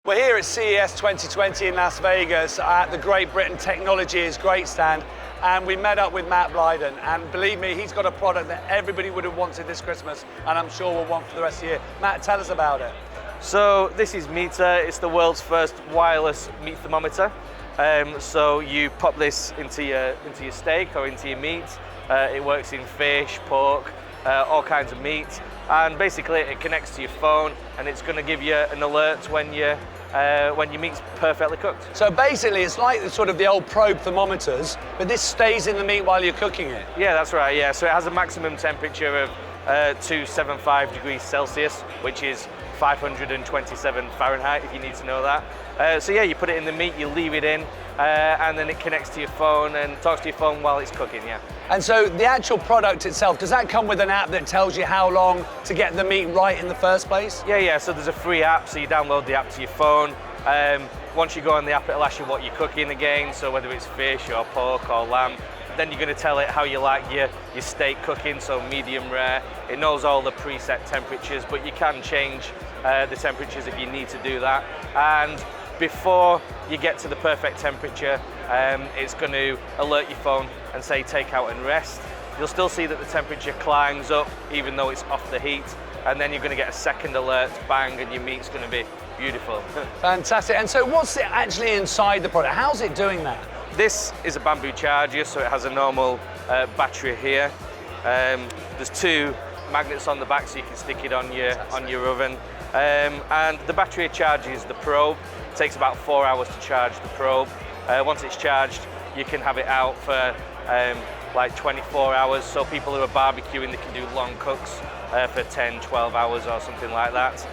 We're here at CES 2020 in Las Vegas at the Great Britain Technology is Great stand, and we met up with Matt Blyden, and believe me, he's got a product that everybody would have wanted this Christmas, and I'm sure will want for the rest of the year. Matt, tell us about it. So this is Meter. It's the world's first wireless meat thermometer. So you pop this into your steak or into your meat. It works in fish, pork, all kinds of meat, and basically it connects to your phone, and it's going to give you an alert when your meat's perfectly cooked. So basically, it's like the old probe thermometers, but this stays in the meat while you're cooking it. Yeah, that's right. Yeah, so it has a maximum temperature of 275 degrees Celsius, which is 527 Fahrenheit, if you need to know that. So yeah, you put it in the meat, you leave it in, and then it connects to your phone and talks to your phone while it's cooking, yeah. And so the actual product itself, does that come with an app that tells you how long to get the meat right in the first place? Yeah, so there's a free app, so you download the app to your phone. Once you go on the app, it'll ask you what you're cooking again, so whether it's fish or pork or lamb. Then you're going to tell it how you like your steak cooking, so medium rare. It knows all the preset temperatures, but you can change the temperatures if you need to do that. And before you get to the perfect temperature, it's going to alert your phone and say take out and rest. You'll still see that the temperature climbs up even though it's off the heat, and then you're going to get a second alert, bang, and your meat's going to be beautiful. Fantastic. And so what's actually inside the product? How's it doing that? This is a bamboo charger, so it has a normal battery here. There's two magnets on the back, so you can stick it on your oven. And the battery charges the probe. It takes about 4 hours to charge the probe. Once it's charged, you can have it out for like 24 hours. So people who are barbecuing, they can do long cooks for 10, 12 hours or something like that.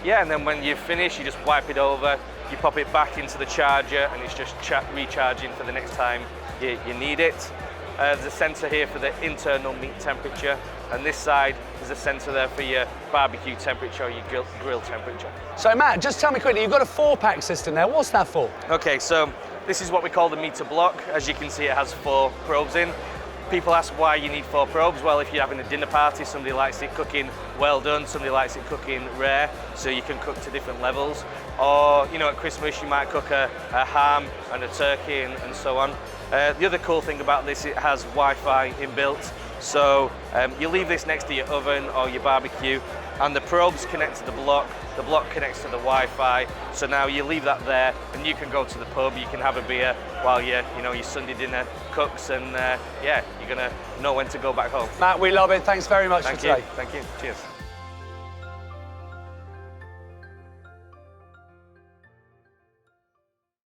Yeah, and then when you finish, you just wipe it over. You pop it back into the charger, and it's just recharging for the next time you need it. There's a sensor here for the internal meat temperature, and this side is a sensor there for your barbecue temperature or your grill temperature. So Matt, just tell me quickly, you've got a 4-pack system there. What's that for? Okay, so this is what we call the meter block. As you can see, it has 4 probes in. People ask why you need 4 probes. Well, if you're having a dinner party, somebody likes it cooking well done, somebody likes it cooking rare, so you can cook to different levels. Or, you know, at Christmas you might cook a ham and a turkey and so on. The other cool thing about this, it has Wi-Fi inbuilt. So you leave this next to your oven or your barbecue, and the probes connect to the block connects to the Wi-Fi, so now you leave that there and you can go to the pub, you can have a beer while your Sunday dinner cooks, and yeah, you're gonna know when to go back home. Matt, we love it. Thanks very much for today. Thank you. Cheers.